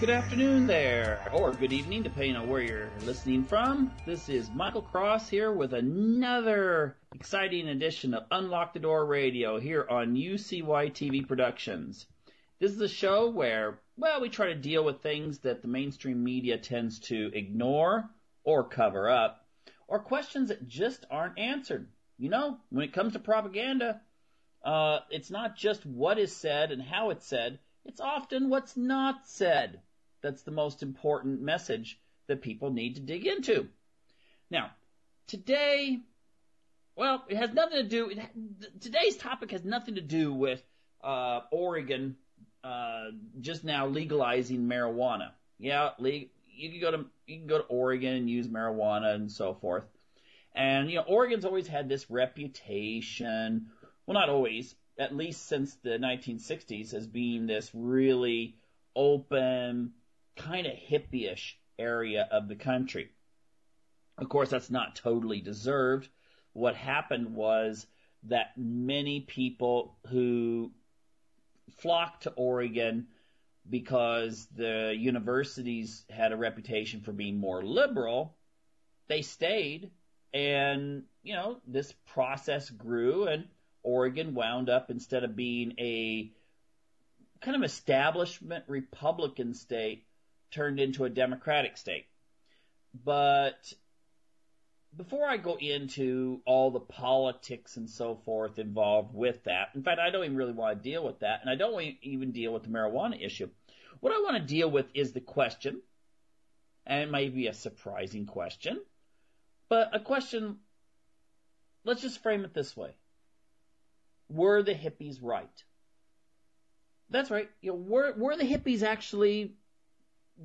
Good afternoon there, or good evening, depending on where you're listening from. This is Michael Cross here with another exciting edition of Unlock the Door Radio here on UCY TV Productions. This is a show where, we try to deal with things that the mainstream media tends to ignore or cover up, or questions that just aren't answered. You know, when it comes to propaganda, it's not just what is said and how it's said, it's often what's not said. That's the most important message that people need to dig into. Now, today, it has nothing to do, today's topic has nothing to do with Oregon just now legalizing marijuana. Yeah, you can go to Oregon and use marijuana and so forth. And, Oregon's always had this reputation, well, not always, at least since the 1960s, as being this really open, kind of hippie-ish area of the country. Of course, that's not totally deserved. What happened was that many people who flocked to Oregon because the universities had a reputation for being more liberal, they stayed, and, this process grew, and Oregon wound up, instead of being a kind of establishment Republican state, turned into a Democratic state. But before I go into all the politics and so forth involved with that, in fact, I don't even really want to deal with that, and I don't want to even deal with the marijuana issue. What I want to deal with is the question, and it might be a surprising question, but a question, let's just frame it this way. Were the hippies right? That's right. Were the hippies actually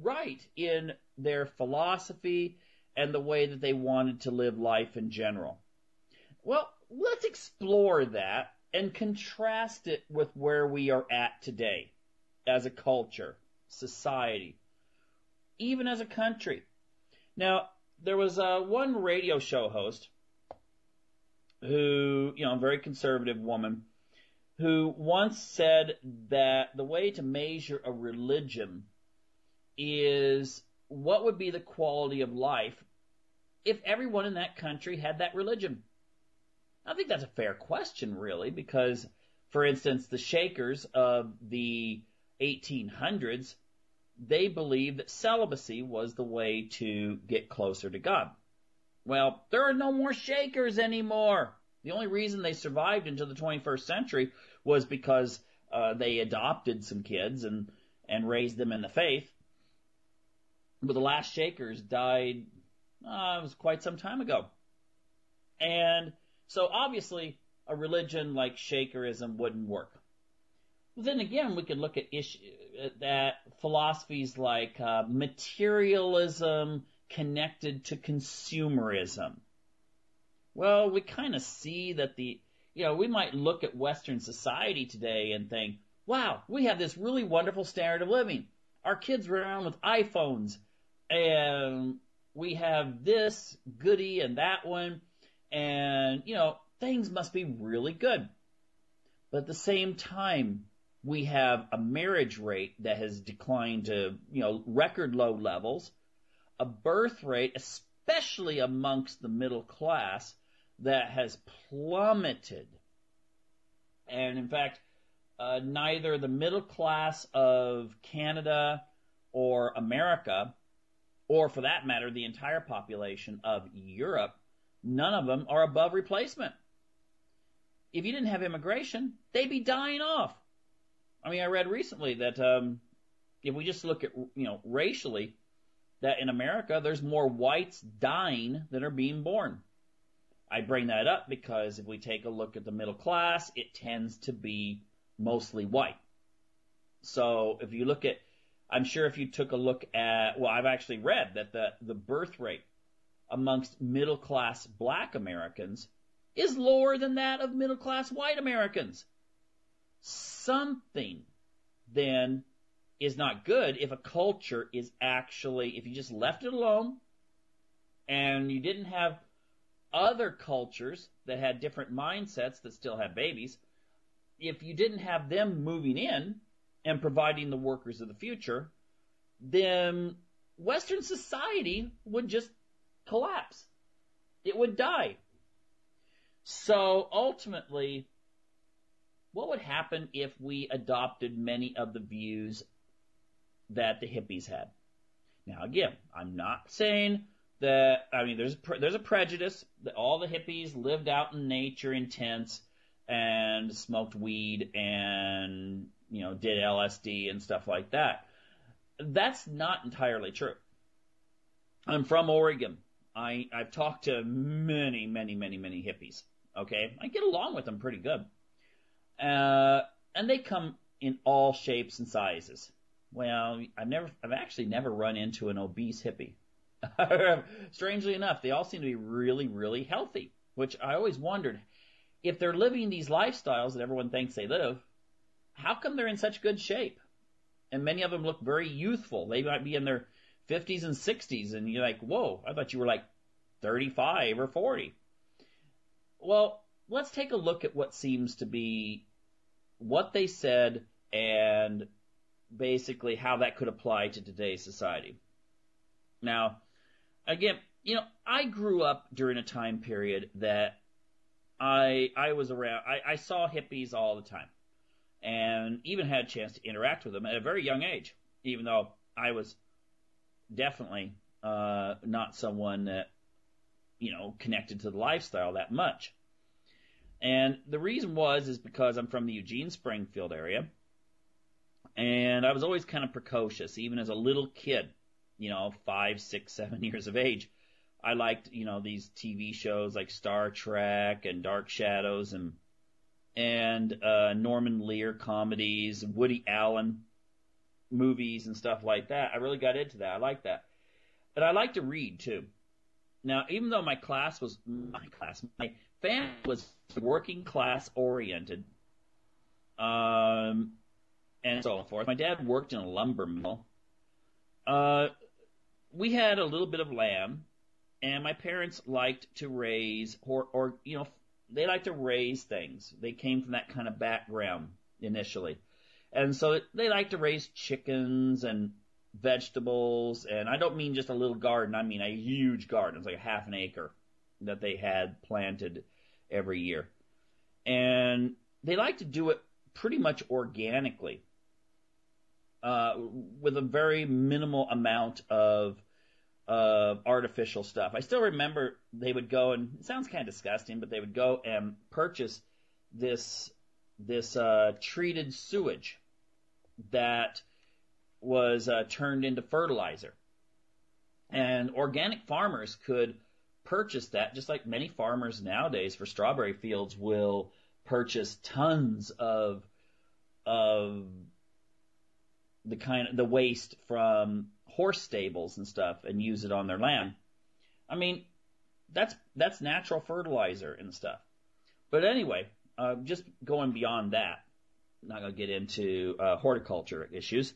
right in their philosophy and the way that they wanted to live life in general? Well, let's explore that and contrast it with where we are at today as a culture, society, even as a country. Now, there was one radio show host who, a very conservative woman, who once said that the way to measure a religion is what would be the quality of life if everyone in that country had that religion. I think that's a fair question, really, because, for instance, the Shakers of the 1800s, they believed that celibacy was the way to get closer to God. Well, there are no more Shakers anymore. The only reason they survived into the 21st century was because they adopted some kids and raised them in the faith. But the last Shakers died, it was quite some time ago. And so obviously a religion like Shakerism wouldn't work. But then again, we could look at philosophies like materialism connected to consumerism. Well, we kind of see that we might look at Western society today and think, wow, we have this really wonderful standard of living. Our kids run around with iPhones, and we have this goodie and that one, and, things must be really good. But at the same time, we have a marriage rate that has declined to, record low levels, a birth rate, especially amongst the middle class, that has plummeted. And in fact, neither the middle class of Canada or America, or for that matter, the entire population of Europe, none of them are above replacement. If you didn't have immigration, they'd be dying off. I mean, I read recently that if we just look at, racially, that in America there's more whites dying than are being born. I bring that up because if we take a look at the middle class, it tends to be mostly white. So if you look at, I'm sure if you took a look at, I've actually read that the birth rate amongst middle class black Americans is lower than that of middle class white Americans. Something then is not good if a culture is actually, if you just left it alone and you didn't have other cultures that had different mindsets that still had babies, if you didn't have them moving in and providing the workers of the future, then Western society would just collapse. It would die. So ultimately, what would happen if we adopted many of the views that the hippies had? Now, again, I'm not saying that, there's a prejudice that all the hippies lived out in nature in tents and smoked weed and, did LSD and stuff like that. That's not entirely true. I'm from Oregon. I've talked to many, many, many, many hippies. Okay? I get along with them pretty good. And they come in all shapes and sizes. Well, I've actually never run into an obese hippie. Strangely enough, they all seem to be really, really healthy, which I always wondered, if they're living these lifestyles that everyone thinks they live, how come they're in such good shape? And many of them look very youthful. They might be in their 50s and 60s, and you're like, whoa, I thought you were like 35 or 40. Well, let's take a look at what seems to be what they said and basically how that could apply to today's society. Now, again, I grew up during a time period that I was around. I saw hippies all the time and even had a chance to interact with them at a very young age, even though I was definitely not someone that, connected to the lifestyle that much. And the reason is because I'm from the Eugene Springfield area, and I was always kind of precocious, even as a little kid, 5, 6, 7 years of age. I liked, these TV shows like Star Trek and Dark Shadows and Norman Lear comedies, Woody Allen movies and stuff like that. I really got into that. I liked that. And I like to read too. Now, even though my family was working class oriented, and so forth. My dad worked in a lumber mill. We had a little bit of land, and my parents liked to raise, they liked to raise things. They came from that kind of background initially. And so they liked to raise chickens and vegetables, and I don't mean just a little garden. I mean a huge garden. It's like a half an acre that they had planted every year. And they like to do it pretty much organically, with a very minimal amount of artificial stuff. I still remember they would go, and it sounds kind of disgusting, but they would go and purchase this treated sewage that was turned into fertilizer. And organic farmers could purchase that, just like many farmers nowadays for strawberry fields will purchase tons of the waste from horse stables and stuff and use it on their land. I mean, that's natural fertilizer and stuff. But anyway, just going beyond that, I'm not going to get into horticulture issues.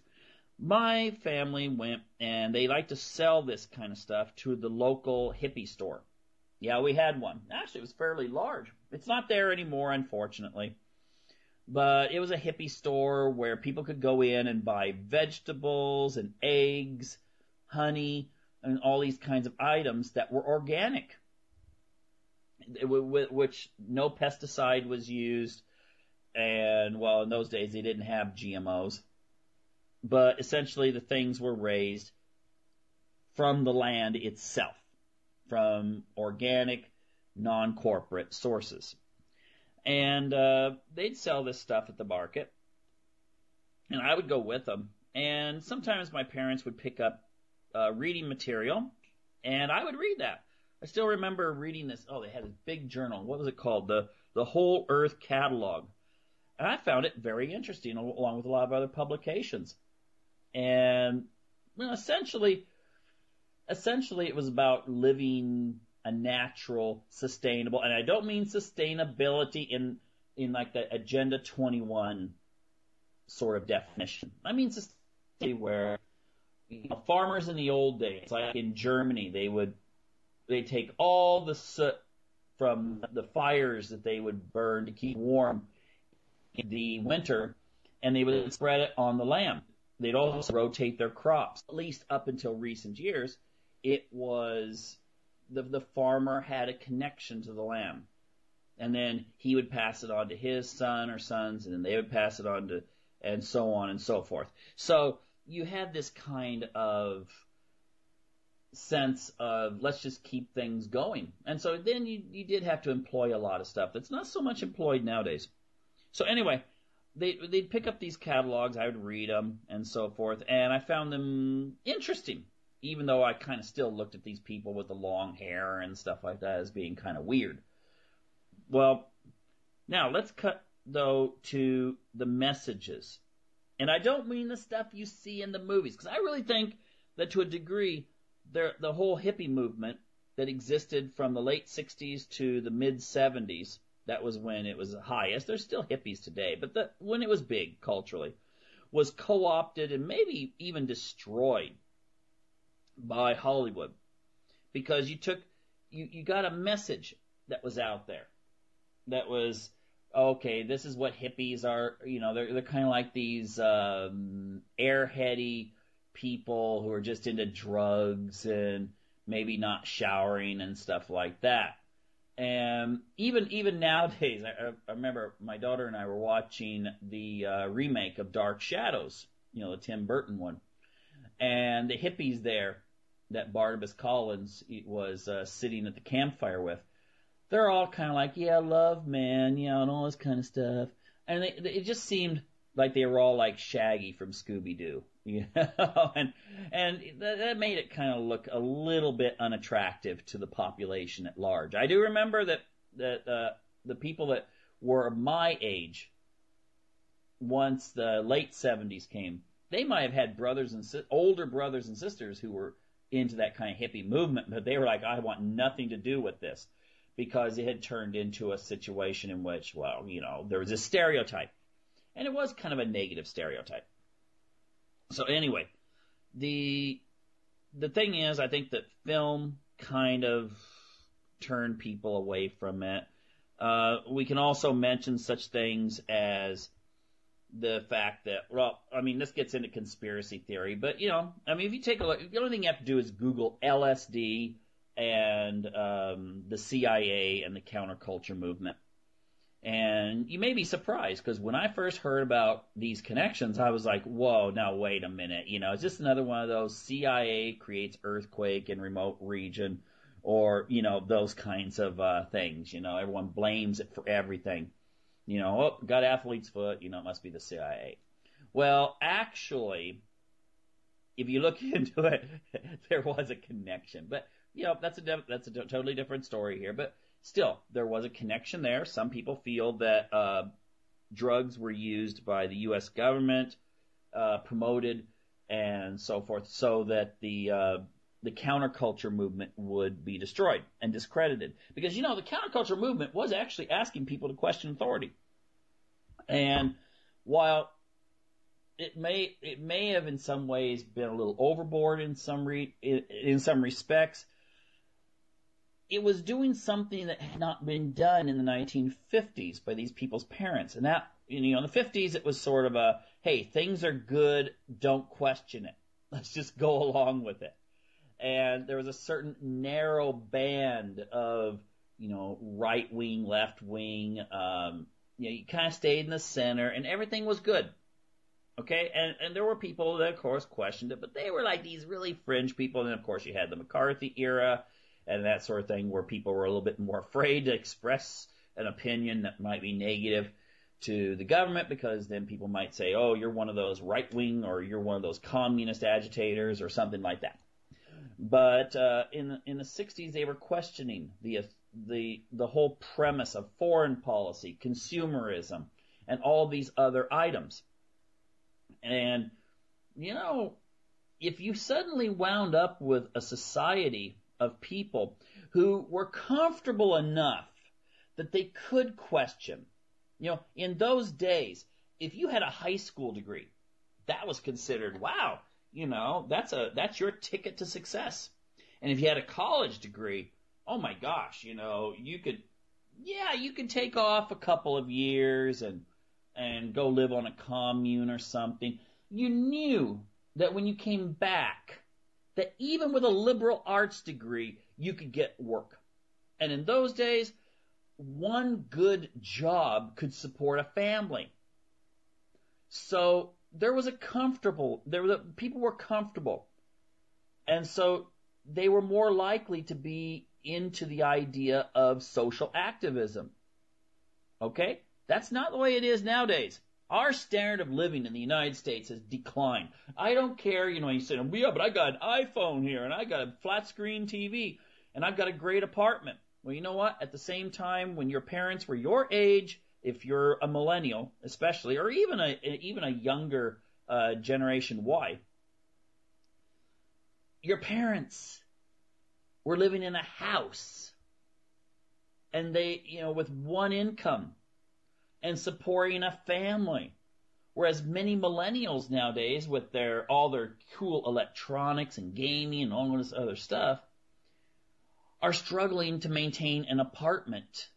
My family went and they like to sell this kind of stuff to the local hippie store. Yeah, we had one. Actually, it was fairly large. It's not there anymore, unfortunately. But it was a hippie store where people could go in and buy vegetables and eggs, honey, and all these kinds of items that were organic, which no pesticide was used. And, well, in those days, they didn't have GMOs. But essentially, the things were raised from the land itself, from organic, non-corporate sources. And they'd sell this stuff at the market, and I would go with them. And sometimes my parents would pick up reading material, and I would read that. I still remember reading this. Oh, they had this big journal. What was it called? The Whole Earth Catalog. And I found it very interesting, along with a lot of other publications. And essentially, it was about living a natural, sustainable, and I don't mean sustainability in like the Agenda 21 sort of definition. I mean sustainability where farmers in the old days, like in Germany, they'd take all the soot from the fires that they would burn to keep warm in the winter, and they would spread it on the land. They'd also rotate their crops. At least up until recent years, it was the farmer had a connection to the land. And then he would pass it on to his son or sons, and then they would pass it on to, and so on and so forth. So you had this kind of sense of let's just keep things going. And so then you did have to employ a lot of stuff that's not so much employed nowadays. So anyway, they'd pick up these catalogs, I would read them and so forth, and I found them interesting, even though I kind of still looked at these people with the long hair and stuff like that as being kind of weird. Well, now let's cut, though, to the messages. And I don't mean the stuff you see in the movies, because I really think that to a degree, the whole hippie movement that existed from the late 60s to the mid-70s, that was when it was highest. There's still hippies today, but when it was big culturally, was co-opted and maybe even destroyed by Hollywood. Because you got a message that was out there. That was, okay, this is what hippies are, they're kind of like these airheady people who are just into drugs and maybe not showering and stuff like that. And even nowadays, I remember my daughter and I were watching the remake of Dark Shadows, the Tim Burton one. And the hippies there that Barnabas Collins was sitting at the campfire with, they're all kind of like, yeah, love, man, and all this kind of stuff. And it just seemed like they were all like Shaggy from Scooby-Doo, and that made it kind of look a little bit unattractive to the population at large. I do remember that the people that were my age, once the late 70s came, they might have had older brothers and sisters who were into that kind of hippie movement, but they were like, I want nothing to do with this. Because it had turned into a situation in which, well, there was a stereotype. And it was kind of a negative stereotype. So anyway, the thing is, I think that film kind of turned people away from it. We can also mention such things as the fact that, this gets into conspiracy theory, but, if you take a look, the only thing you have to do is Google LSD and the CIA and the counterculture movement. And you may be surprised, because when I first heard about these connections, I was like, whoa, now wait a minute. It's just another one of those CIA creates earthquake in remote region, or, those kinds of things. Everyone blames it for everything. Got athlete's foot, it must be the CIA. Well, actually, if you look into it, there was a connection. But that's a totally different story here. But still, there was a connection there. Some people feel that drugs were used by the U.S. government, promoted, and so forth, so that the counterculture movement would be destroyed and discredited. Because, the counterculture movement was actually asking people to question authority. And while it may have in some ways been a little overboard in some respects, it was doing something that had not been done in the 1950s by these people's parents. And that, in the 50s, it was sort of a, hey, things are good, don't question it. Let's just go along with it. And there was a certain narrow band of, right wing, left wing, you kind of stayed in the center, and everything was good. Okay, and there were people that, of course, questioned it, but they were like these really fringe people. And, of course, you had the McCarthy era and that sort of thing, where people were a little bit more afraid to express an opinion that might be negative to the government, because then people might say, oh, you're one of those right-wing, or you're one of those communist agitators, or something like that. But in the 60s, they were questioning the whole premise of foreign policy, consumerism, and all these other items. And, if you suddenly wound up with a society of people who were comfortable enough that they could question, in those days, if you had a high school degree, that was considered, wow, that's your ticket to success. And if you had a college degree, oh my gosh, you could take off a couple of years and go live on a commune or something. you knew that when you came back, that even with a liberal arts degree, you could get work. And in those days, one good job could support a family. So people were comfortable. And so they were more likely to be into the idea of social activism. Okay? That's not the way it is nowadays. Our standard of living in the United States has declined. I don't care, you say, yeah, but I got an iPhone here, and I got a flat screen TV, and I've got a great apartment. Well, you know what? At the same time, when your parents were your age, if you're a millennial, especially, or even a younger generation Y, your parents were living in a house, and they, with one income, and supporting a family. Whereas many millennials nowadays, with all their cool electronics and gaming and all this other stuff, are struggling to maintain an apartment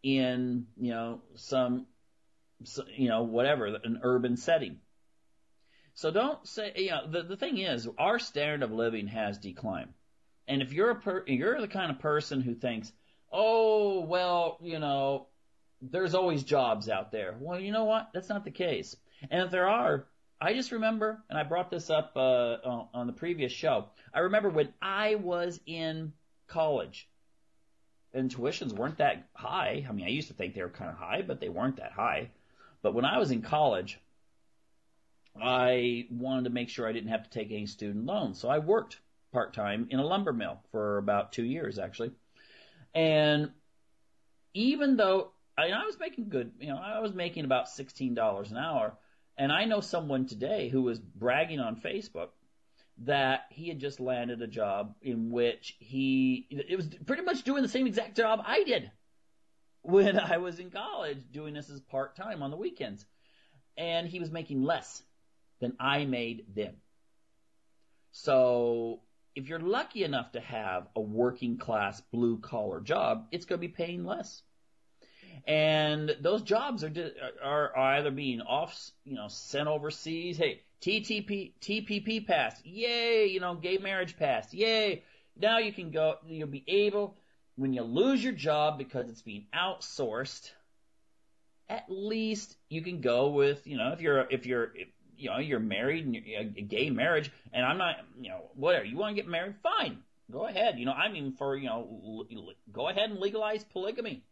in, an urban setting. So don't say, the thing is, our standard of living has declined. And if you're you're the kind of person who thinks, oh, well, there's always jobs out there. Well, you know what? That's not the case. And if there are, I just remember, and I brought this up on the previous show, I remember when I was in college, and tuitions weren't that high. I mean, I used to think they were kind of high, but they weren't that high. But when I was in college, I wanted to make sure I didn't have to take any student loans. So I worked part-time in a lumber mill for about 2 years, actually. And even though I was making good, I was making about $16 an hour. And I know someone today who was bragging on Facebook that he had just landed a job in which it was pretty much doing the same exact job I did when I was in college, doing this as part-time on the weekends. And he was making less than I made then. So if you're lucky enough to have a working class blue collar job, it's going to be paying less. And those jobs are either being sent overseas. Hey, TPP passed. Yay, gay marriage passed. Yay. Now you can go, you'll be able, when you lose your job because it's being outsourced, at least you can go with, if you're married and you're a gay marriage, and I'm not, whatever, you want to get married, fine. Go ahead. Go ahead and legalize polygamy.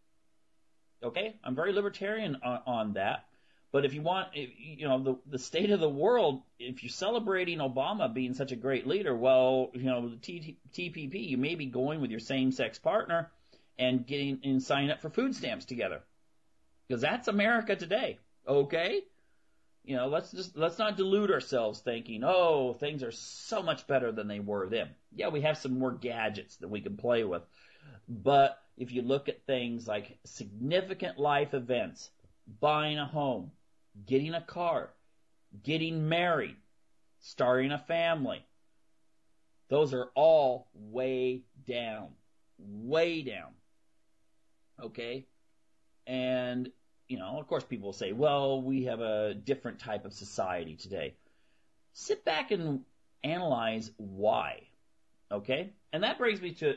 Okay, I'm very libertarian on that. But if you want, the state of the world, if you're celebrating Obama being such a great leader, well, the TPP, you may be going with your same-sex partner and signing up for food stamps together, because that's America today. Okay, let's not delude ourselves thinking, oh, things are so much better than they were then. Yeah, we have some more gadgets that we can play with, but if you look at things like significant life events, buying a home, getting a car, getting married, starting a family, those are all way down. Way down. Okay? And, of course people will say, well, we have a different type of society today. Sit back and analyze why. Okay? And that brings me to,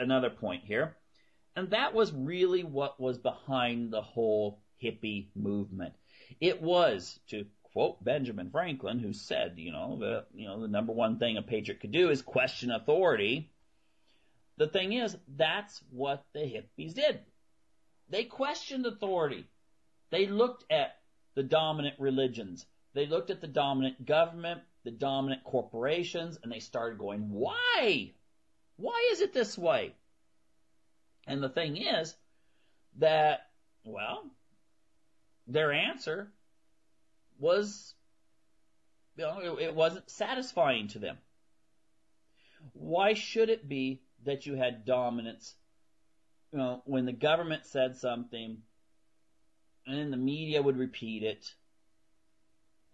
another point here. And that was really what was behind the whole hippie movement. It was, to quote Benjamin Franklin, who said, the number one thing a patriot could do is question authority. The thing is, that's what the hippies did. They questioned authority. They looked at the dominant religions. They looked at the dominant government, the dominant corporations, and they started going, why? Why is it this way? And the thing is that, their answer was, it wasn't satisfying to them. Why should it be that you had dominance, when the government said something, and then the media would repeat it,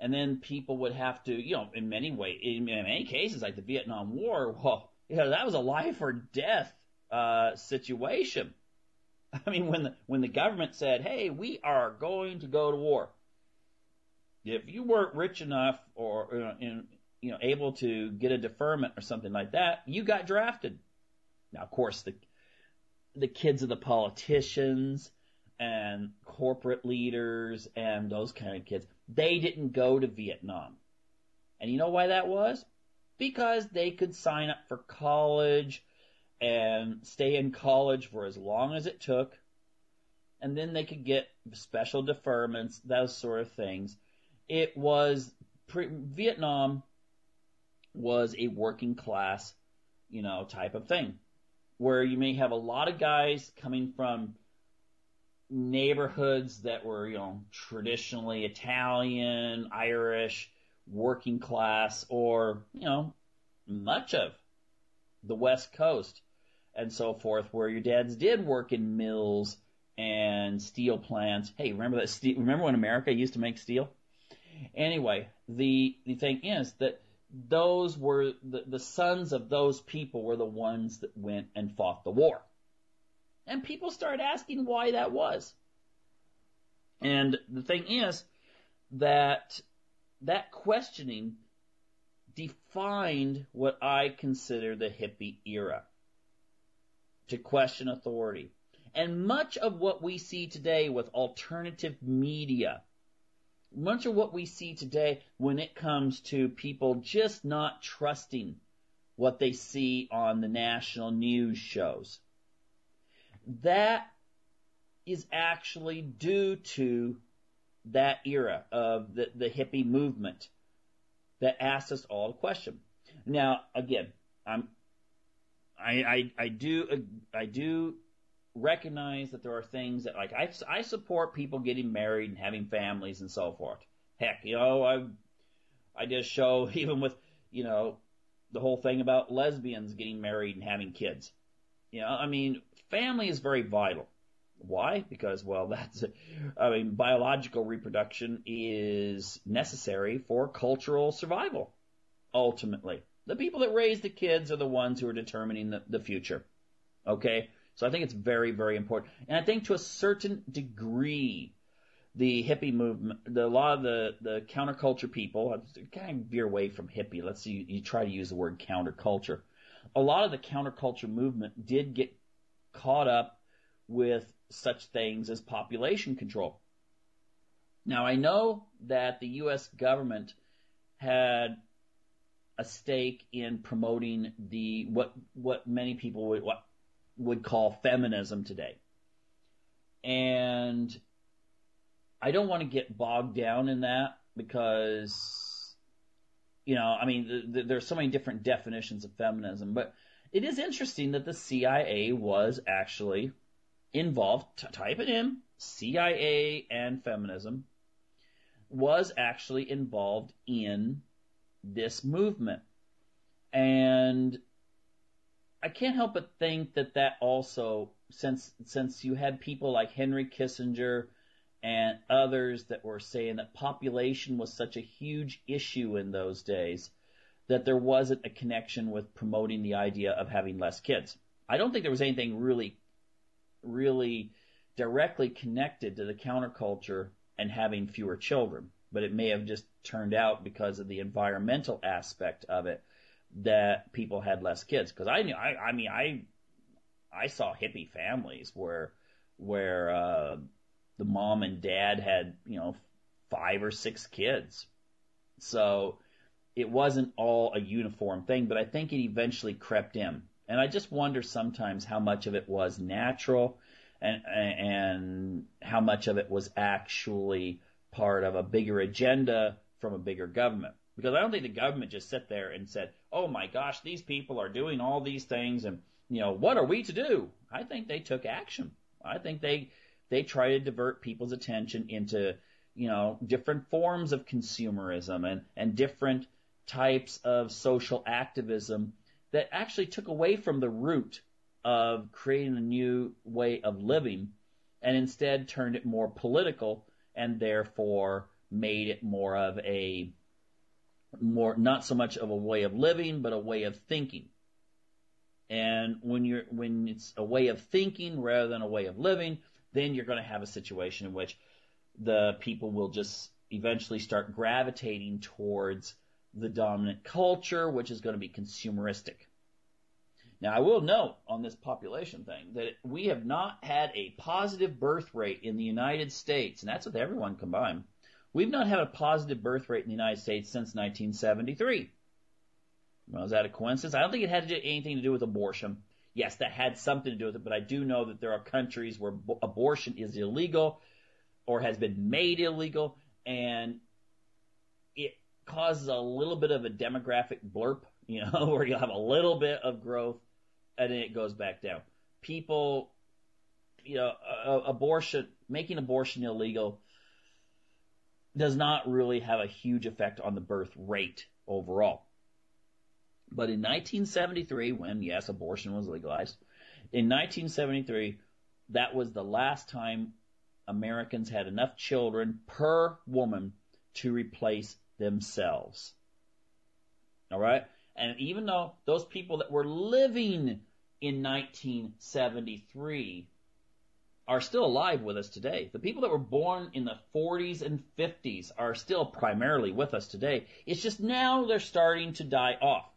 and then people would have to, in many cases, like the Vietnam War, that was a life or death situation. I mean, when the government said, hey, we are going to go to war, if you weren't rich enough or able to get a deferment or something like that, you got drafted. Now, of course, the kids of the politicians and corporate leaders and those kind of kids, they didn't go to Vietnam. And you know why that was? Because they could sign up for college and stay in college for as long as it took, and then they could get special deferments, those sort of things. Vietnam was a working class, type of thing, where you may have a lot of guys coming from neighborhoods that were, traditionally Italian, Irish, working class, or, much of the West Coast and so forth, where your dads did work in mills and steel plants. Hey, remember remember when America used to make steel? Anyway, the thing is that those were the sons of those people were the ones that went and fought the war. And people started asking why that was. And the thing is that questioning defined what I consider the hippie era, to question authority. And much of what we see today with alternative media, much of what we see today when it comes to people just not trusting what they see on the national news shows, that is actually due to that era of the hippie movement that asked us all to question. Now, again, I do recognize that there are things that, like, I support people getting married and having families and so forth. Heck, I did a show even with, the whole thing about lesbians getting married and having kids. Family is very vital. Why? Because, biological reproduction is necessary for cultural survival, ultimately. The people that raise the kids are the ones who are determining the future. Okay? So I think it's very, very important. And I think to a certain degree, the hippie movement, a lot of the counterculture people, kind of veer away from hippie. Let's see, you try to use the word counterculture. A lot of the counterculture movement did get caught up with such things as population control. Now, I know that the U.S. government had a stake in promoting what many people would call feminism today. And I don't want to get bogged down in that because, there's so many different definitions of feminism. But it is interesting that the CIA was actually involved. Type it in, CIA and feminism, was actually involved in this movement. And I can't help but think that also, since you had people like Henry Kissinger and others that were saying that population was such a huge issue in those days, that there wasn't a connection with promoting the idea of having less kids. I don't think there was anything really directly connected to the counterculture and having fewer children, but it may have just turned out because of the environmental aspect of it that people had less kids. Because I saw hippie families where the mom and dad had 5 or 6 kids, so it wasn't all a uniform thing. But I think it eventually crept in, and I just wonder sometimes how much of it was natural and how much of it was actually part of a bigger agenda from a bigger government. Because I don't think the government just sat there and said, oh my gosh, these people are doing all these things and, what are we to do? I think they took action. I think they try to divert people's attention into, different forms of consumerism and different types of social activism that actually took away from the root of creating a new way of living and instead turned it more political and therefore made it not so much of a way of living, but a way of thinking. And when it's a way of thinking rather than a way of living, then you're going to have a situation in which the people will just, eventually start gravitating towards the dominant culture, which is going to be consumeristic. Now, I will note on this population thing that we have not had a positive birth rate in the United States, and that's with everyone combined. We've not had a positive birth rate in the United States since 1973. Well, is that a coincidence? I don't think it had anything to do with abortion. Yes, that had something to do with it, but I do know that there are countries where abortion is illegal or has been made illegal, and it causes a little bit of a demographic blurb, where you'll have a little bit of growth and then it goes back down. People, making abortion illegal does not really have a huge effect on the birth rate overall. But in 1973, when, yes, abortion was legalized, in 1973, that was the last time Americans had enough children per woman to replace themselves. All right? And even though those people that were living in 1973 are still alive with us today, the people that were born in the 40s and 50s are still primarily with us today. It's just now they're starting to die off.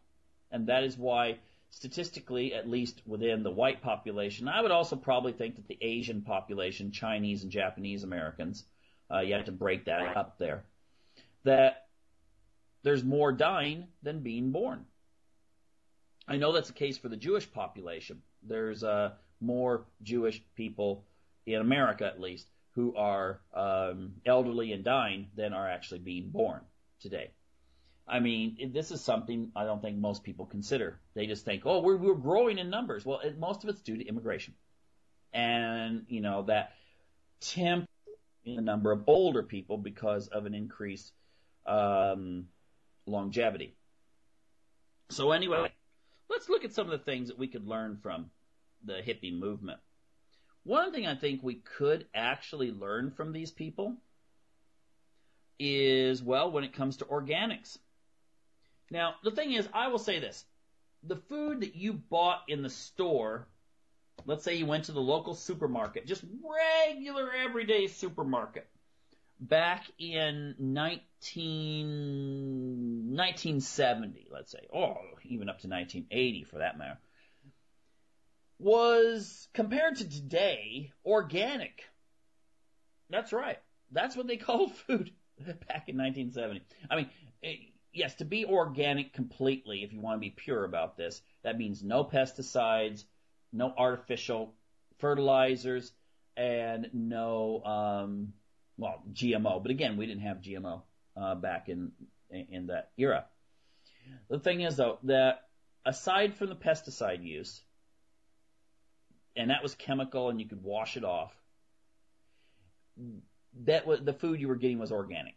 And that is why, statistically, at least within the white population, I would also probably think that the Asian population, Chinese and Japanese Americans, you have to break that up there, that there's more dying than being born. I know that's the case for the Jewish population. There's more Jewish people in America, at least, who are elderly and dying than are actually being born today. I mean, this is something I don't think most people consider. They just think, oh, we're growing in numbers. Well, most of it's due to immigration. And, that temp in the number of older people because of an increased longevity. So anyway, let's look at some of the things that we could learn from the hippie movement. One thing I think we could actually learn from these people is, well, when it comes to organics. Now, the thing is, I will say this. The food that you bought in the store, let's say you went to the local supermarket, just regular everyday supermarket, back in 1970, let's say, or even up to 1980 for that matter, was, compared to today, organic. That's right. That's what they called food back in 1970. I mean, yes, to be organic completely, if you want to be pure about this, that means no pesticides, no artificial fertilizers, and no, GMO. But again, we didn't have GMO back in that era. The thing is, though, that aside from the pesticide use, and that was chemical and you could wash it off, that was, the food you were getting was organic.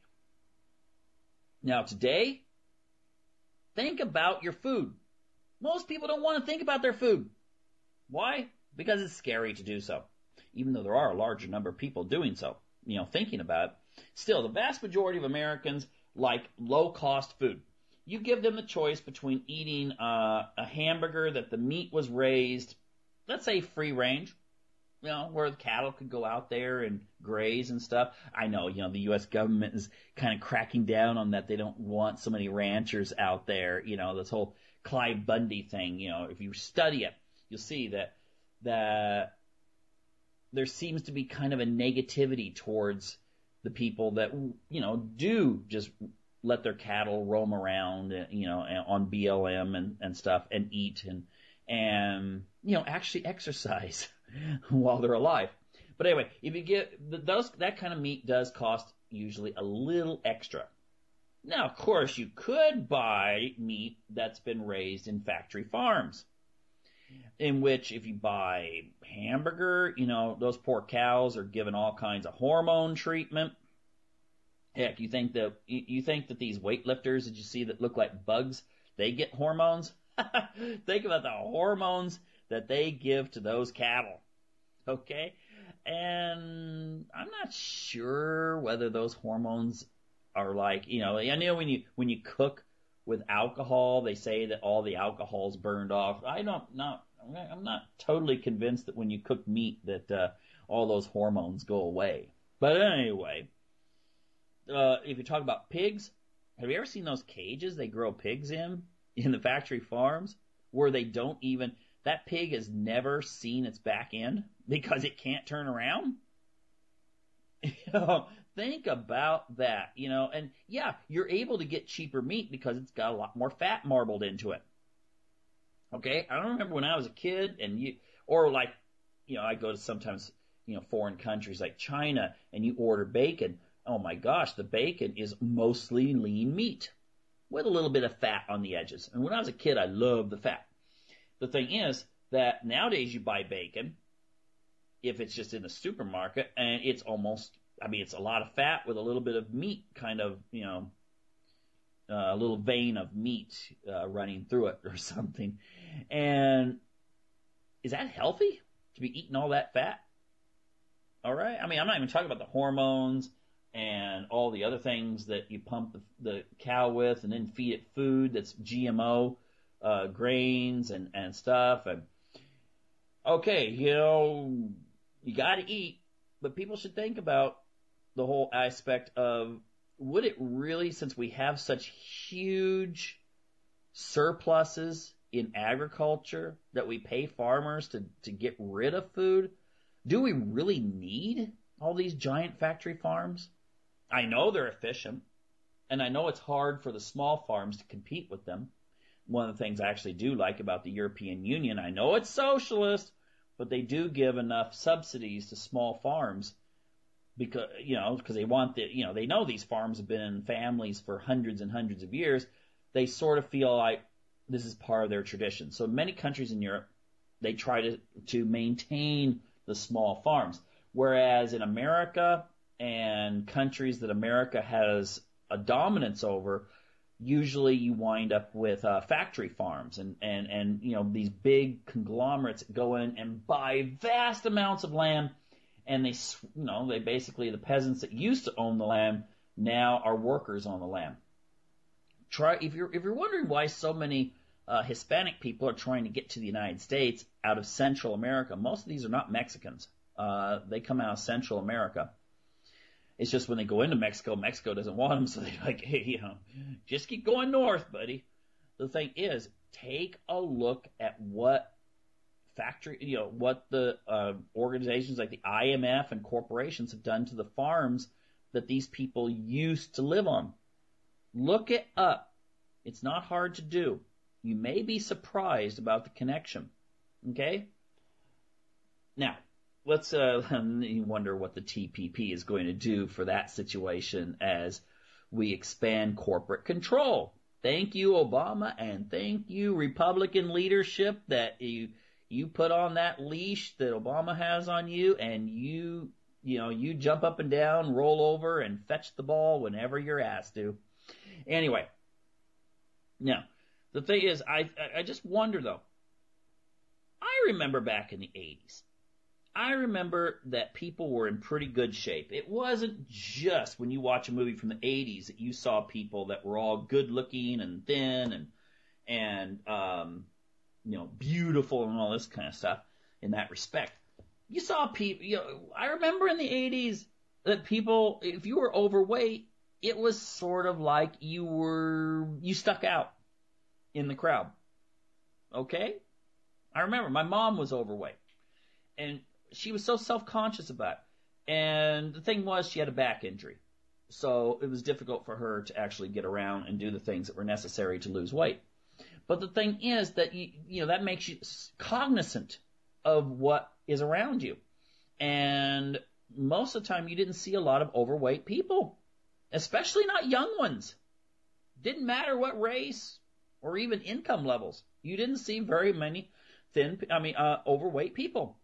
Now, today, think about your food. Most people don't want to think about their food. Why? Because it's scary to do so. Even though there are a larger number of people doing so, thinking about it. Still, the vast majority of Americans like low-cost food. You give them the choice between eating a hamburger that the meat was raised, let's say free range, where the cattle could go out there and graze and stuff. I know, the U.S. government is kind of cracking down on that. They don't want so many ranchers out there, this whole Clyde Bundy thing. If you study it, you'll see that there seems to be kind of a negativity towards the people that, do just let their cattle roam around, on BLM and stuff and eat and actually exercise while they're alive. But anyway, if you get that kind of meat does cost usually a little extra. Now, of course, you could buy meat that's been raised in factory farms, in which if you buy hamburger, those poor cows are given all kinds of hormone treatment. Heck, you think that these weightlifters that you see that look like bugs, they get hormones? Think about the hormones that they give to those cattle. Okay? And I'm not sure whether those hormones are like, I know when you cook with alcohol, they say that all the alcohol's burned off. I'm not totally convinced that when you cook meat that all those hormones go away. But anyway, if you talk about pigs, have you ever seen those cages they grow pigs in the factory farms, where they don't even, that pig has never seen its back end because it can't turn around? Think about that, and yeah, you're able to get cheaper meat because it's got a lot more fat marbled into it. Okay, I don't remember when I was a kid I go to sometimes, foreign countries like China, and you order bacon. Oh my gosh, the bacon is mostly lean meat with a little bit of fat on the edges. And when I was a kid, I loved the fat. The thing is that nowadays you buy bacon, if it's just in the supermarket, and it's it's a lot of fat with a little bit of meat, kind of, a little vein of meat running through it or something. And is that healthy, to be eating all that fat? All right. I'm not even talking about the hormones and all the other things that you pump the cow with and then feed it food that's GMO, grains and stuff. And okay, you got to eat, but people should think about the whole aspect of, would it really, since we have such huge surpluses in agriculture that we pay farmers to get rid of food, do we really need all these giant factory farms? I know they're efficient, and I know it's hard for the small farms to compete with them. One of the things I actually do like about the European Union, I know it's socialist, but they do give enough subsidies to small farms because they want they know these farms have been in families for hundreds and hundreds of years. They sort of feel like this is part of their tradition. So many countries in Europe, they try to maintain the small farms. Whereas in America and countries that America has a dominance over, usually you wind up with factory farms and these big conglomerates go in and buy vast amounts of land, and they basically, the peasants that used to own the land now are workers on the land. If you're wondering why so many Hispanic people are trying to get to the United States out of Central America, most of these are not Mexicans. They come out of Central America. It's just when they go into Mexico, Mexico doesn't want them, so they're like, hey, just keep going north, buddy. The thing is, take a look at what what the organizations like the IMF and corporations have done to the farms that these people used to live on. Look it up. It's not hard to do. You may be surprised about the connection. Okay? Now, let's wonder what the TPP is going to do for that situation as we expand corporate control. Thank you, Obama, and thank you, Republican leadership, that you put on that leash that Obama has on you, and you jump up and down, roll over, and fetch the ball whenever you're asked to. Anyway, now, the thing is, I just wonder, though. I remember back in the 80s, I remember that people were in pretty good shape. It wasn't just when you watch a movie from the 80s that you saw people that were all good looking and thin and beautiful and all this kind of stuff in that respect. You saw people, I remember in the 80s that people, if you were overweight, it was sort of like you stuck out in the crowd. Okay? I remember my mom was overweight, and she was so self-conscious about it. And the thing was, she had a back injury. So it was difficult for her to actually get around and do the things that were necessary to lose weight. But the thing is that, that makes you cognizant of what is around you. And most of the time, you didn't see a lot of overweight people, especially not young ones. Didn't matter what race or even income levels. You didn't see very many overweight people.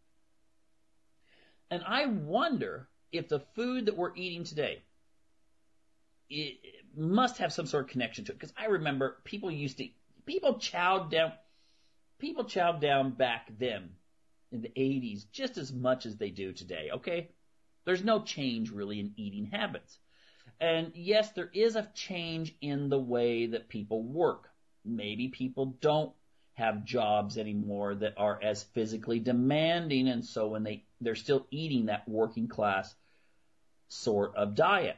And I wonder if the food that we're eating today, it must have some sort of connection to it. Because I remember people chowed down back then in the 80s just as much as they do today, okay? There's no change really in eating habits. And yes, there is a change in the way that people work. Maybe people don't have jobs anymore that are as physically demanding, and so when they're still eating that working class sort of diet.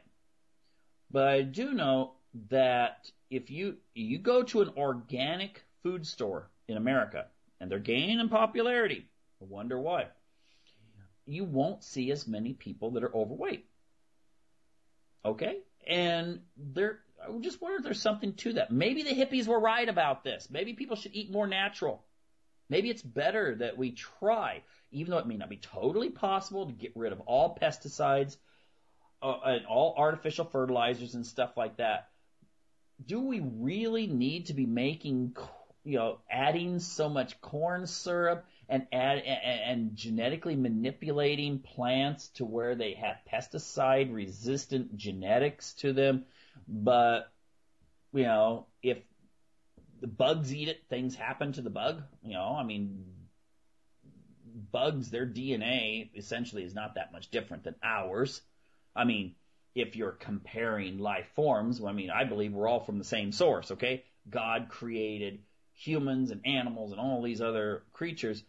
But I do know that if you go to an organic food store in America, and they're gaining in popularity, I wonder why, you won't see as many people that are overweight. Okay? And I just wonder if there's something to that. Maybe the hippies were right about this. Maybe people should eat more natural. Maybe it's better that we try, even though it may not be totally possible, to get rid of all pesticides and all artificial fertilizers and stuff like that. Do we really need to be making, adding so much corn syrup and genetically manipulating plants to where they have pesticide-resistant genetics to them? But, if the bugs eat it, things happen to the bug. Bugs, their DNA essentially is not that much different than ours. If you're comparing life forms, I believe we're all from the same source, okay? God created humans and animals and all these other creatures.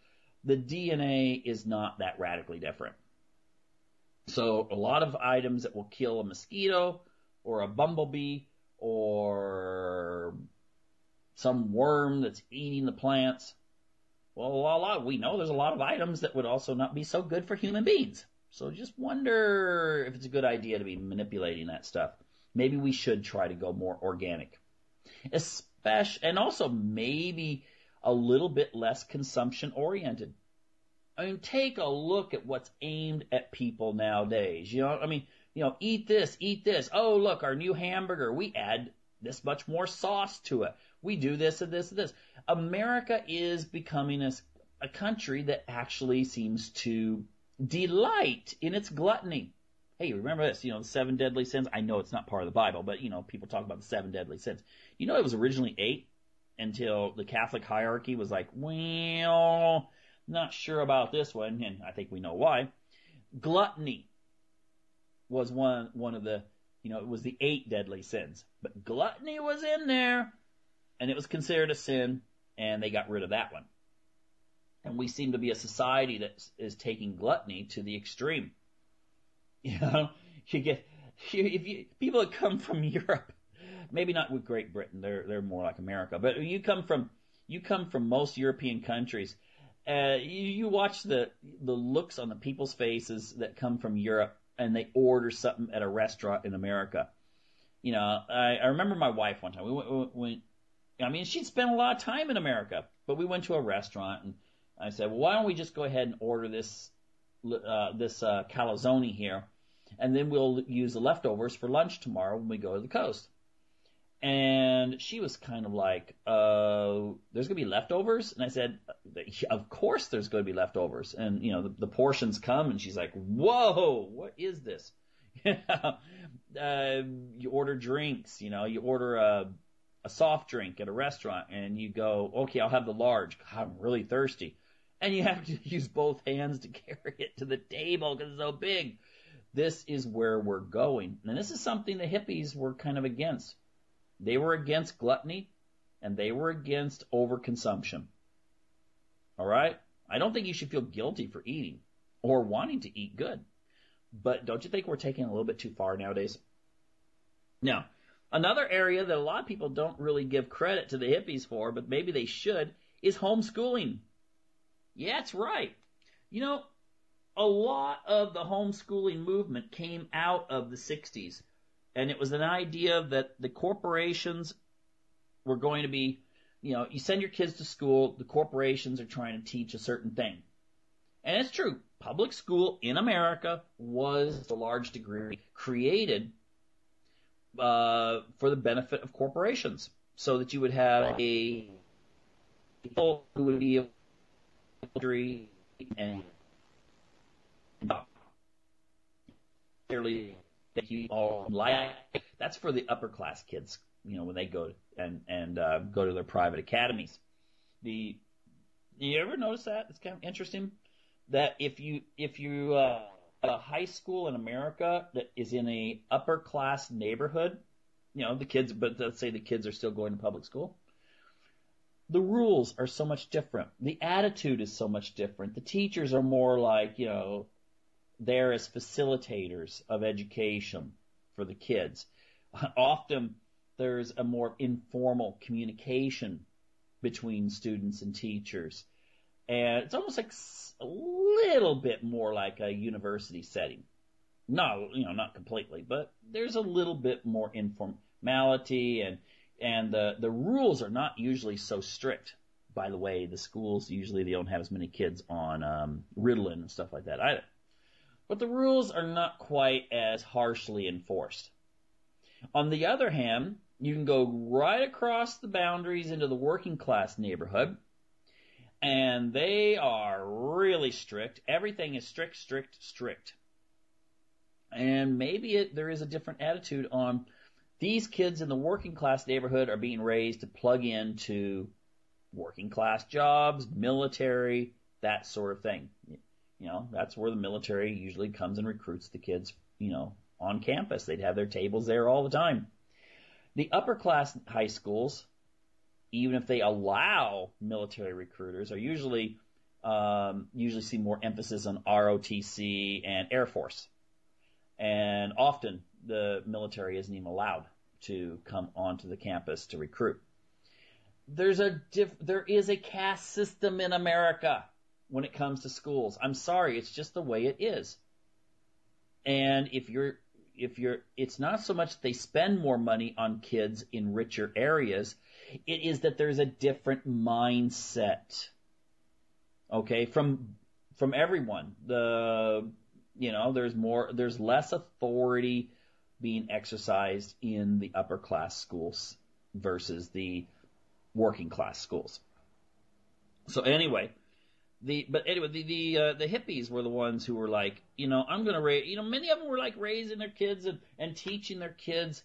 The DNA is not that radically different. So a lot of items that will kill a mosquito or a bumblebee or some worm that's eating the plants, well, we know there's a lot of items that would also not be so good for human beings. So just wonder if it's a good idea to be manipulating that stuff. Maybe we should try to go more organic. And also maybe a little bit less consumption oriented. Take a look at what's aimed at people nowadays. Eat this. Oh, look, our new hamburger. We add this much more sauce to it. We do this and this and this. America is becoming a country that actually seems to delight in its gluttony. Hey, remember this, the 7 deadly sins? I know it's not part of the Bible, but, people talk about the 7 deadly sins. It was originally 8 until the Catholic hierarchy was like, well, not sure about this one, and I think we know why. Gluttony was one of the, it was the 8 deadly sins. But gluttony was in there, and it was considered a sin, and they got rid of that one. And we seem to be a society that is taking gluttony to the extreme. People that come from Europe, maybe not with Great Britain, they're more like America, but you come from most European countries. You watch the looks on the people's faces that come from Europe, and they order something at a restaurant in America. I remember my wife one time. She'd spent a lot of time in America, but we went to a restaurant, and I said, well, why don't we just go ahead and order this calzone here, and then we'll use the leftovers for lunch tomorrow when we go to the coast. And she was kind of like, there's going to be leftovers? And I said, of course there's going to be leftovers. And, the portions come, and she's like, whoa, what is this? You order drinks, you order a soft drink at a restaurant, and you go, okay, I'll have the large. God, I'm really thirsty. And you have to use both hands to carry it to the table because it's so big. This is where we're going. And this is something the hippies were kind of against. They were against gluttony, and they were against overconsumption. All right? I don't think you should feel guilty for eating or wanting to eat good. But don't you think we're taking it a little bit too far nowadays? Now, another area that a lot of people don't really give credit to the hippies for, but maybe they should, is homeschooling. Yeah, that's right. A lot of the homeschooling movement came out of the 60s, and it was an idea that the corporations were going to be, you send your kids to school, the corporations are trying to teach a certain thing. And it's true. Public school in America was, to a large degree, created for the benefit of corporations, so that you would have people who would be able and clearly that you all like. That's for the upper class kids, when they go and go to their private academies. You ever notice that? It's kind of interesting that if you a high school in America that is in a upper class neighborhood, the kids, but let's say the kids are still going to public school. The rules are so much different. The attitude is so much different. The teachers are more like, there as facilitators of education for the kids. Often there's a more informal communication between students and teachers. And it's almost like a little bit more like a university setting. No, not completely, but there's a little bit more informality, and the rules are not usually so strict. By the way, the schools usually they don't have as many kids on Ritalin and stuff like that either. But the rules are not quite as harshly enforced. On the other hand, you can go right across the boundaries into the working class neighborhood, and they are really strict. Everything is strict, strict, strict. And maybe there is a different attitude on these kids in the working class neighborhood are being raised to plug into working class jobs, military, that sort of thing. That's where the military usually comes and recruits the kids, on campus. They'd have their tables there all the time. The upper class high schools, even if they allow military recruiters, are usually see more emphasis on ROTC and Air Force. And often the military isn't even allowed to come onto the campus to recruit. There is a caste system in America when it comes to schools. I'm sorry, it's just the way it is. And it's not so much they spend more money on kids in richer areas, it is that there's a different mindset. Okay, from everyone. There's less authority being exercised in the upper class schools versus the working class schools. So anyway, the hippies were the ones who were like, I'm going to raise, many of them were like raising their kids and teaching their kids.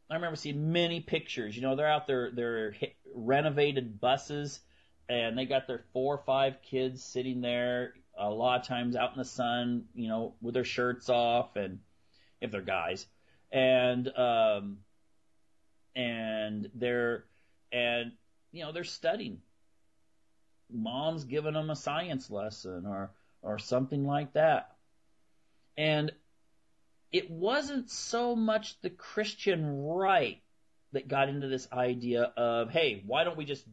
I remember seeing many pictures, they're out there, their renovated buses, and they got their 4 or 5 kids sitting there, a lot of times out in the sun, with their shirts off, and if they're guys, and they're studying. Mom's giving them a science lesson or something like that. And it wasn't so much the Christian right that got into this idea of, hey, why don't we just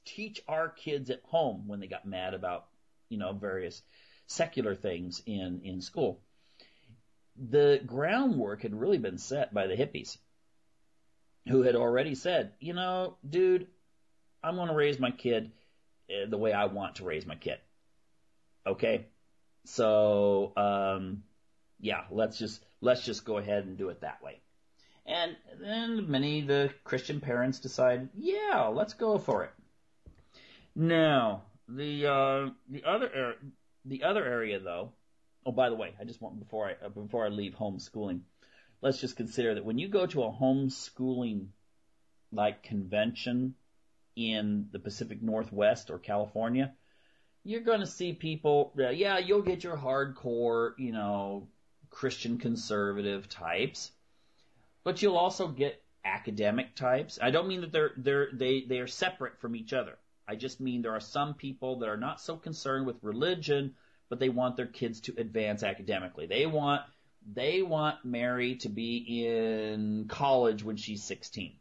teach our kids at home, when they got mad about, various secular things in school. The groundwork had really been set by the hippies, who had already said, dude, I'm going to raise my kid the way I want to raise my kid. Okay? So, let's just go ahead and do it that way. And then many of the Christian parents decide, yeah, let's go for it. Now, the other area though. Oh, by the way, I just want before I leave homeschooling, let's just consider that when you go to a homeschooling like convention in the Pacific Northwest or California, you're going to see people. You'll get your hardcore, Christian conservative types, but you'll also get academic types. I don't mean that they are separate from each other. I just mean there are some people that are not so concerned with religion, but they want their kids to advance academically. They want Mary to be in college when she's 16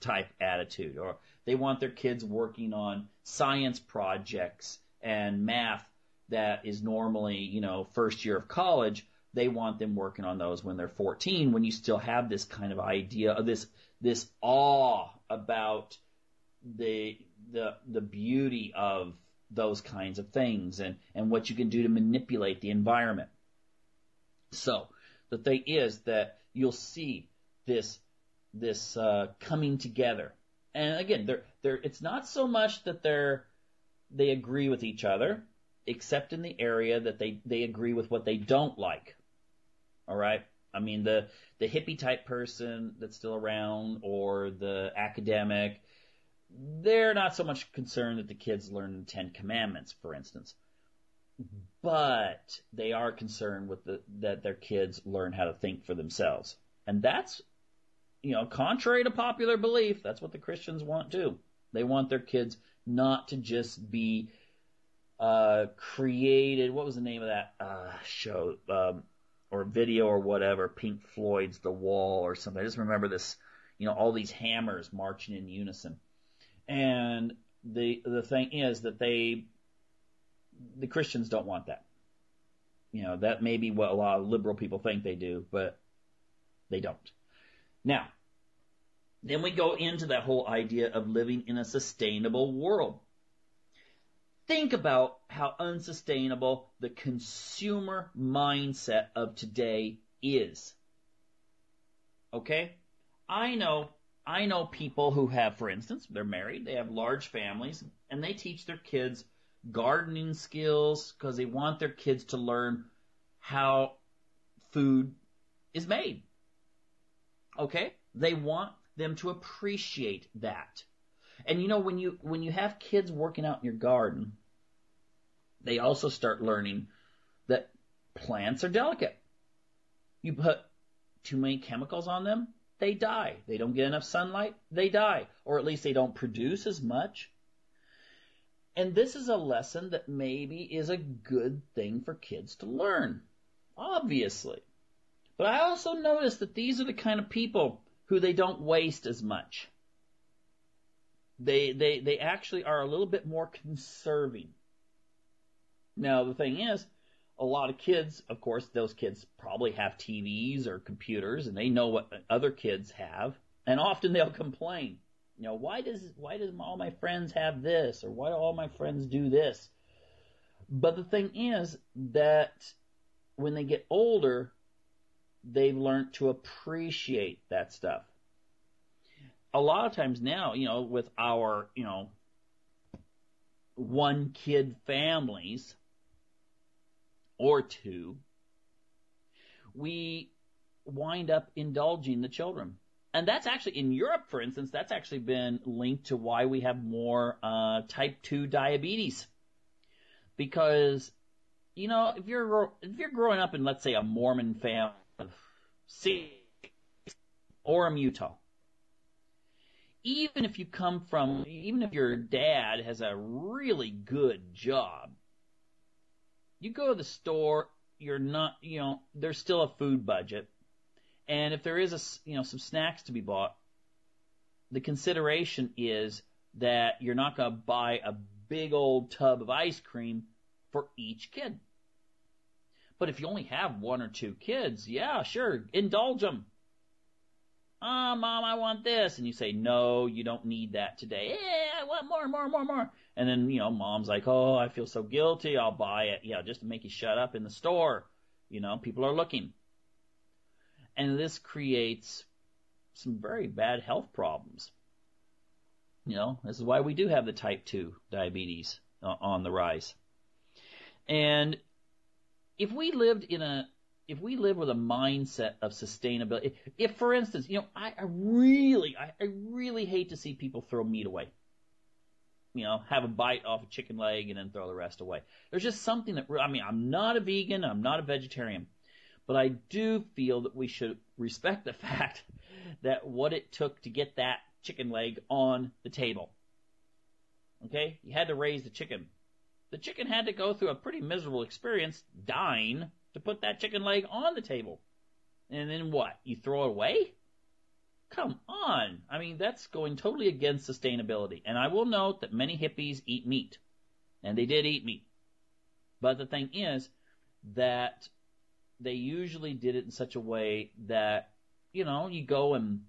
type attitude. Or they want their kids working on science projects and math that is normally, first year of college. They want them working on those when they're 14, when you still have this kind of idea of this awe about the beauty of those kinds of things and what you can do to manipulate the environment. So the thing is that you'll see this coming together. And again, it's not so much that they agree with each other, except in the area that they agree with what they don't like. All right? I mean, the hippie type person that's still around, or the academic, they're not so much concerned that the kids learn the 10 Commandments, for instance. But they are concerned with that their kids learn how to think for themselves. And that's, contrary to popular belief, that's what the Christians want too. They want their kids not to just be created. What was the name of that show? or video or whatever, Pink Floyd's The Wall or something. I just remember this, all these hammers marching in unison. And the thing is that the Christians don't want that. That may be what a lot of liberal people think they do, but they don't. Now, then we go into that whole idea of living in a sustainable world. Think about how unsustainable the consumer mindset of today is. Okay? I know people who have, for instance, they're married, they have large families, and they teach their kids gardening skills because they want their kids to learn how food is made. Okay? They want them to appreciate that. And when you have kids working out in your garden, they also start learning that plants are delicate. You put too many chemicals on them, they die. They don't get enough sunlight, they die. Or at least they don't produce as much. And this is a lesson that maybe is a good thing for kids to learn, obviously. But I also notice that these are the kind of people who they don't waste as much. They actually are a little bit more conserving. Now, the thing is, a lot of kids, of course, those kids probably have TVs or computers, and they know what other kids have, and often they'll complain. Why does all my friends have this, or why do all my friends do this? But the thing is that when they get older, they've learned to appreciate that stuff. A lot of times now, with our, one kid families or two, we wind up indulging the children. And that's actually, in Europe, for instance, that's actually been linked to why we have more type 2 diabetes. Because, if you're growing up in, let's say, a Mormon family of Orem, Utah, even if your dad has a really good job, you go to the store, you're not, there's still a food budget. And if there is some snacks to be bought, the consideration is that you're not going to buy a big old tub of ice cream for each kid. But if you only have one or two kids, yeah, sure, indulge them. Mom, I want this. And you say, no, you don't need that today. I want more. And then, mom's like, oh, I feel so guilty. I'll buy it. Yeah, just to make you shut up in the store. People are looking. And this creates some very bad health problems. This is why we do have the type 2 diabetes on the rise. And if we live with a mindset of sustainability, if for instance, I really hate to see people throw meat away. Have a bite off a chicken leg and then throw the rest away. There's just something that, I'm not a vegan, I'm not a vegetarian, but I do feel that we should respect the fact that what it took to get that chicken leg on the table. Okay? You had to raise the chicken. The chicken had to go through a pretty miserable experience, dying, to put that chicken leg on the table. And then what? You throw it away? Come on. That's going totally against sustainability. And I will note that many hippies eat meat. And they did eat meat. But the thing is that they usually did it in such a way that, you go and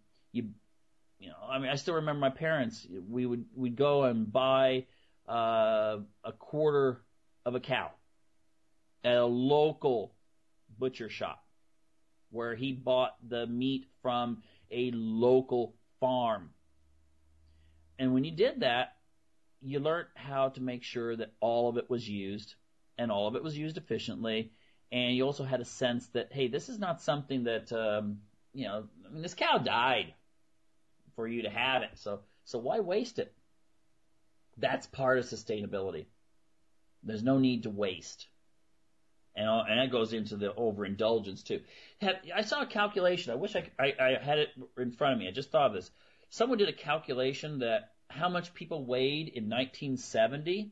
I still remember my parents, we'd go and buy a quarter of a cow at a local butcher shop where he bought the meat from a local farm. And when you did that, you learned how to make sure that all of it was used and all of it was used efficiently. And you also had a sense that, hey, this is not something that, this cow died for you to have it. So why waste it? That's part of sustainability. There's no need to waste. And that goes into the overindulgence too. I saw a calculation. I wish I had it in front of me. I just thought of this. Someone did a calculation that how much people weighed in 1970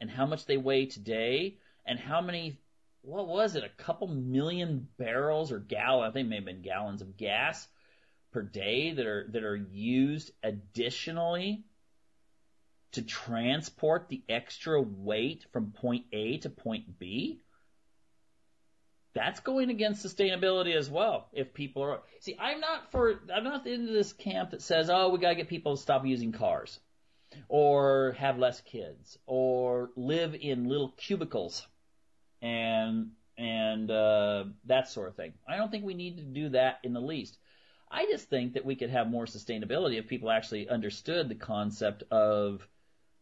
and how much they weigh today and how many what was it, a couple million barrels or gallons, I think it may have been gallons of gas per day that are used additionally to transport the extra weight from point A to point B. That's going against sustainability as well. If people are, see, I'm not into this camp that says, oh, we gotta get people to stop using cars, or have less kids, or live in little cubicles, and that sort of thing. I don't think we need to do that in the least. I just think that we could have more sustainability if people actually understood the concept of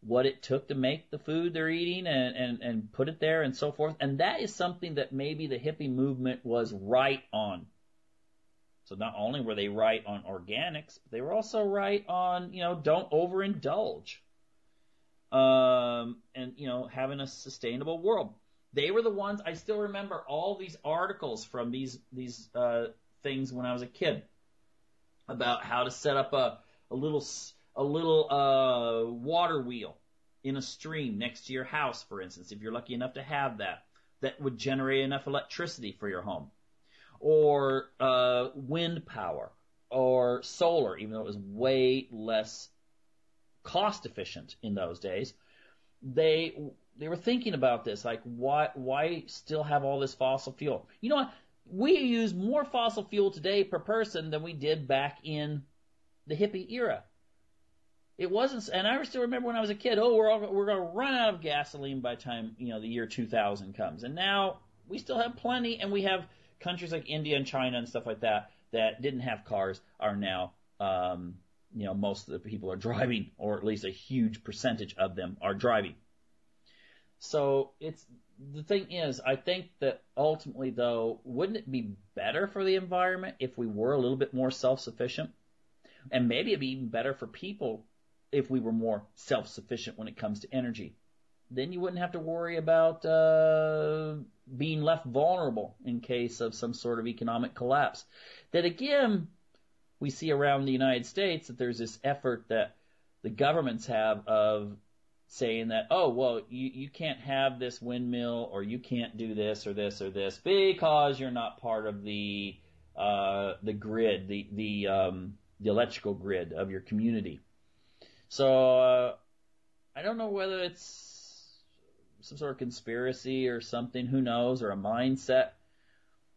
what it took to make the food they're eating and put it there and so forth. And that is something that maybe the hippie movement was right on. So not only were they right on organics, but they were also right on, don't overindulge. And, having a sustainable world. They were the ones, I still remember all these articles from these things when I was a kid about how to set up a little water wheel in a stream next to your house, for instance, if you're lucky enough to have that would generate enough electricity for your home. Or wind power, or solar, even though it was way less cost efficient in those days. They were thinking about this, like, why still have all this fossil fuel? You know what? We use more fossil fuel today per person than we did back in the hippie era. It wasn't, and I still remember when I was a kid, we're going to run out of gasoline by the time, the year 2000 comes. And now we still have plenty, and we have countries like India and China and stuff like that didn't have cars are now, most of the people are driving, or at least a huge percentage of them are driving. So the thing is, I think that ultimately, though, wouldn't it be better for the environment if we were a little bit more self-sufficient? And maybe it'd be even better for people if we were more self-sufficient when it comes to energy. Then you wouldn't have to worry about being left vulnerable in case of some sort of economic collapse. That, again, we see around the United States that there's this effort that the governments have of saying that, you can't have this windmill, or you can't do this or this or this because you're not part of the grid, the electrical grid of your community. So I don't know whether it's some sort of conspiracy or something, who knows, or a mindset.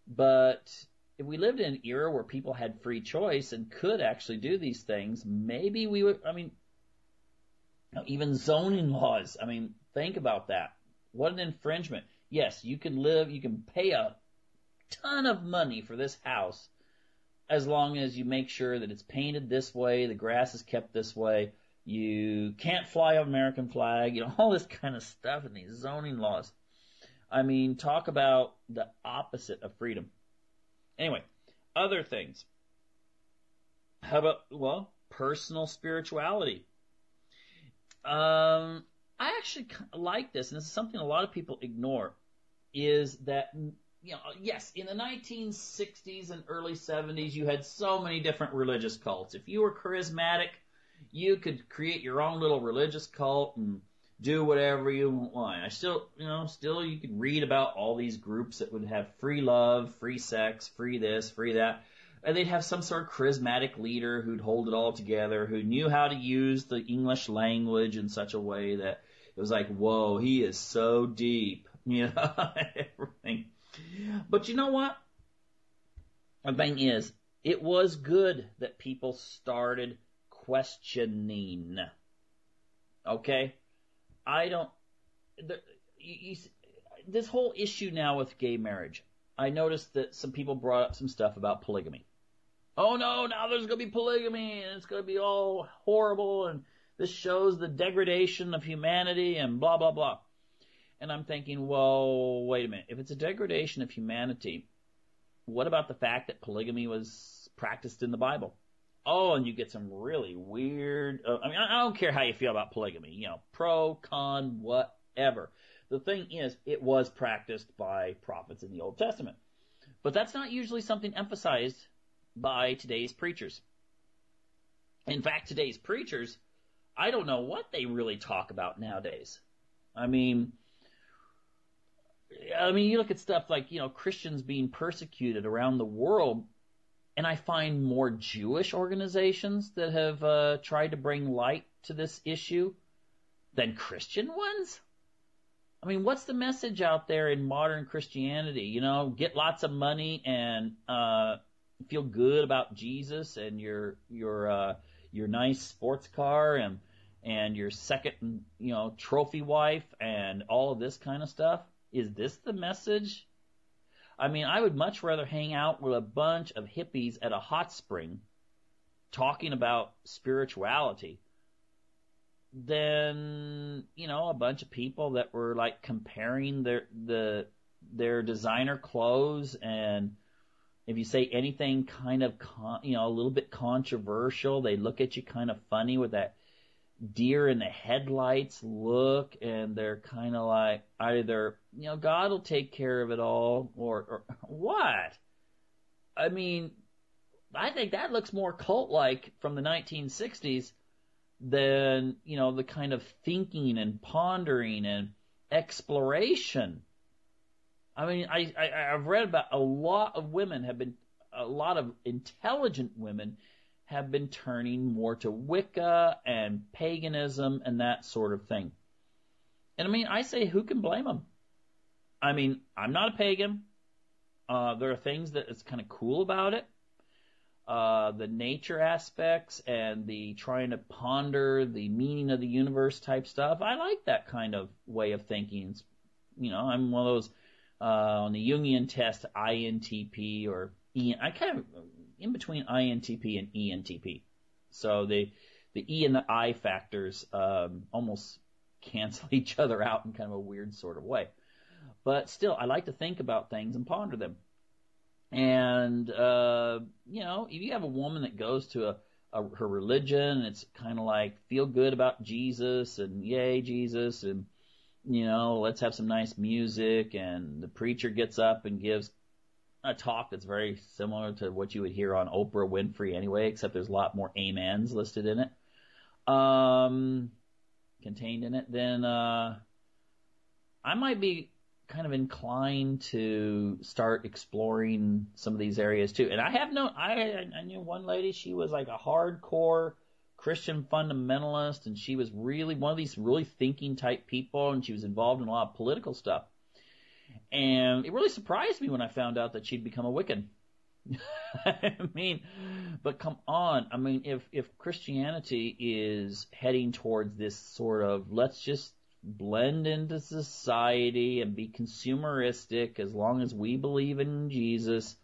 But if we lived in an era where people had free choice and could actually do these things, maybe we would, even zoning laws. Think about that. What an infringement. Yes, you can pay a ton of money for this house as long as you make sure that it's painted this way, the grass is kept this way, you can't fly an American flag, all this kind of stuff in these zoning laws. Talk about the opposite of freedom. Anyway, other things. How about, personal spirituality? I actually like this, and this is something a lot of people ignore, is that, yes, in the 1960s and early 70s, you had so many different religious cults. If you were charismatic, you could create your own little religious cult and do whatever you want. Still you could read about all these groups that would have free love, free sex, free this, free that. And they'd have some sort of charismatic leader who'd hold it all together, who knew how to use the English language in such a way that it was like, whoa, he is so deep, everything. But you know what? The thing is, it was good that people started questioning. Okay? This whole issue now with gay marriage, I noticed that some people brought up some stuff about polygamy. Oh no, now there's going to be polygamy, and it's going to be all horrible, and this shows the degradation of humanity, and blah, blah, blah. And I'm thinking, well, wait a minute. If it's a degradation of humanity, what about the fact that polygamy was practiced in the Bible? Oh, and you get some really weird, I don't care how you feel about polygamy, pro, con, whatever. The thing is, it was practiced by prophets in the Old Testament. But that's not usually something emphasized by today's preachers. In fact, today's preachers, I don't know what they really talk about nowadays. I mean, you look at stuff like, Christians being persecuted around the world, and I find more Jewish organizations that have tried to bring light to this issue than Christian ones. I mean, what's the message out there in modern Christianity? Get lots of money and feel good about Jesus and your nice sports car and your second, trophy wife and all of this kind of stuff. Is this the message? I mean, I would much rather hang out with a bunch of hippies at a hot spring talking about spirituality than, a bunch of people that were like comparing their designer clothes, and if you say anything kind of, a little bit controversial, they look at you kind of funny with that deer in the headlights look, and they're kind of like either, God will take care of it all, or what? I mean, I think that looks more cult-like from the 1960s than, the kind of thinking and pondering and exploration. I mean, I've read about a lot of intelligent women have been turning more to Wicca and paganism and that sort of thing. And I mean, I say, who can blame them? I mean, I'm not a pagan. There are things that is kind of cool about it. The nature aspects and the trying to ponder the meaning of the universe type stuff. I like that kind of way of thinking. I'm one of those, on the Jungian test, INTP or I kind of in between INTP and ENTP. So the E and the I factors almost cancel each other out in kind of a weird sort of way. But still, I like to think about things and ponder them. And, if you have a woman that goes to her religion, it's kind of like, feel good about Jesus and yay, Jesus, and, let's have some nice music, and the preacher gets up and gives a talk that's very similar to what you would hear on Oprah Winfrey anyway, except there's a lot more amens listed in it, contained in it, then I might be kind of inclined to start exploring some of these areas too. And I knew one lady, she was like a hardcore Christian fundamentalist, and she was really one of these really thinking type people, and she was involved in a lot of political stuff. And it really surprised me when I found out that she'd become a Wiccan. I mean, but come on. I mean, if Christianity is heading towards this sort of, let's just blend into society and be consumeristic as long as we believe in Jesus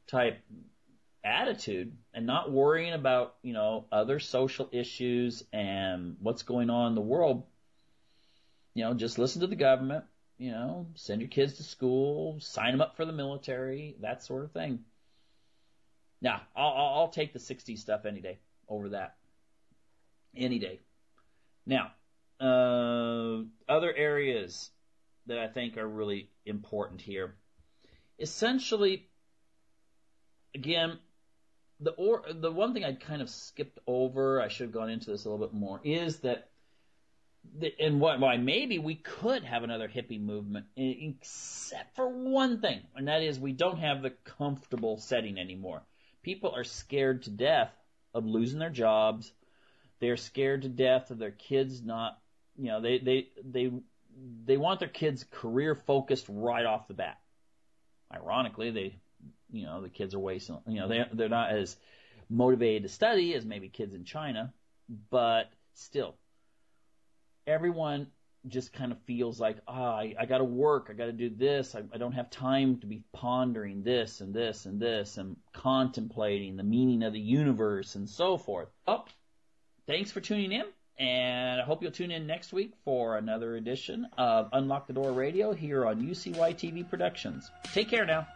type attitude, and not worrying about, other social issues and what's going on in the world, just listen to the government, send your kids to school, sign them up for the military, that sort of thing. Now, I'll take the 60s stuff any day over that. Any day. Now, other areas that I think are really important here. Essentially, again, the one thing I'd kind of skipped over, I should have gone into this a little bit more, is that and why maybe we could have another hippie movement, except for one thing, and that is we don't have the comfortable setting anymore. People are scared to death of losing their jobs. They're scared to death of their kids not, they want their kids career focused right off the bat. Ironically, the kids are wasting, they're not as motivated to study as maybe kids in China, but still, everyone just kind of feels like, I got to work, I got to do this, I don't have time to be pondering this and this and this and contemplating the meaning of the universe and so forth. Oh, thanks for tuning in, and I hope you'll tune in next week for another edition of Unlock the Door Radio here on UCY TV Productions. Take care now.